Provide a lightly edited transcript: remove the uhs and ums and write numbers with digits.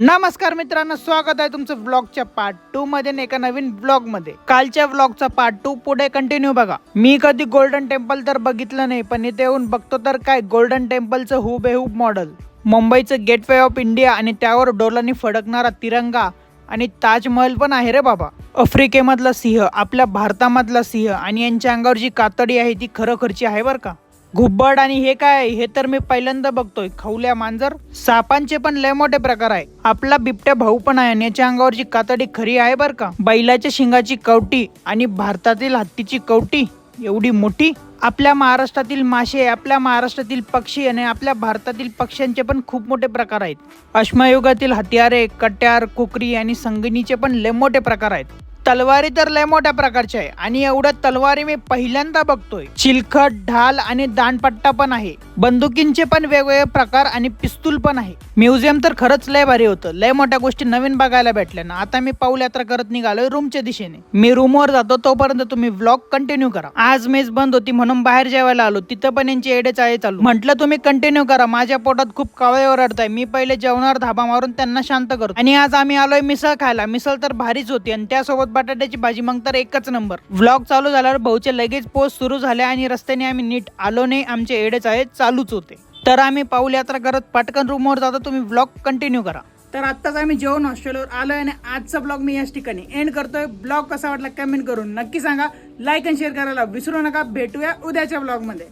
नमस्कार मित्रांनो, स्वागत आहे तुमचं ब्लॉगच्या पार्ट 2 मध्ये एका नवीन ब्लॉग मध्ये. कालच्या ब्लॉगचा पार्ट 2 पुढे कंटिन्यू बघा. मी कधी गोल्डन टेम्पल तर बघितलं नाही, पण इथे येऊन बघतो तर काय गोल्डन टेम्पलचं हुबेहूब मॉडेल, मुंबईचं गेटवे ऑफ इंडिया आणि त्यावर डोलांनी फडकणारा तिरंगा आणि ताजमहल पण आहे रे बाबा. आफ्रिकेमधला सिंह, आपल्या भारतामधला सिंह आणि यांच्या अंगावर जी कातडी आहे ती खरोखरची आहे बरं का. घुबड आणि हे काय, हे तर मी पहिल्यांदा बघतोय. खवल्या मांजर, सापांचे पण लय मोठे प्रकार आहे. आपला बिबट्या भाऊ पण आहे आणि याच्या अंगावरची कातडी खरी आहे बर का. बैलाच्या शिंगाची कवटी आणि भारतातील हत्तीची कवटी एवढी मोठी. आपल्या महाराष्ट्रातील मासे, आपल्या महाराष्ट्रातील पक्षी आणि आपल्या भारतातील पक्ष्यांचे पण खूप मोठे प्रकार आहेत. अश्मयुगातील हत्यारे, कट्यार, कुकरी आणि संगणीचे पण लय मोठे प्रकार आहेत. तलवारी तर लय मोठ्या प्रकारच्या आहे आणि एवढ्या तलवारी मी पहिल्यांदा बघतोय. चिलखत, ढाल आणि दांडपट्टा पण आहे. बंदुकींचे पण वेगवेगळे प्रकार आणि पिस्तूल पण आहे. म्युझियम तर खरंच लय भारी होतं. लय मोठ्या गोष्टी नवीन बघायला भेटल्या ना. आता मी पाऊल यात्रा करत निघालोय रूमच्या दिशेने. मी रूमवर जातो, तोपर्यंत तुम्ही व्लॉग कंटिन्यू करा. आज मेस बंद होती म्हणून बाहेर जेवायला आलो. तिथं पण यांची एडे चाळे चालू. म्हटलं तुम्ही कंटिन्यू करा, माझ्या पोटात खूप कावळे ओरडताय. मी पहिले जेवणावर धाबा मारून त्यांना शांत करतो. आणि आज आम्ही आलोय मिसळ खायला. मिसळ तर भारीच होती आणि त्यासोबत बटाट्याची भाजी मग तर एकच नंबर. व्लॉग चालू झाल्यावर भाऊचे लगेच पोस्ट सुरू झाले आणि रस्त्याने आम्ही नीट आलो नाही. आमचे एडेच आहे चालूच होते. तर आम्ही पाऊल यात्रा करत पटकन रूमवर जातो. तुम्ही व्लॉग कंटिन्यू करा. तर आत्ताच आम्ही जेवण हॉस्टेलवर आलोय आणि आजचा ब्लॉग मी याच ठिकाणी एंड करतोय. ब्लॉग कसा वाटला कमेंट करून नक्की सांगा. लाईक आणि शेअर करायला विसरू नका. भेटूया उद्याच्या ब्लॉग मध्ये.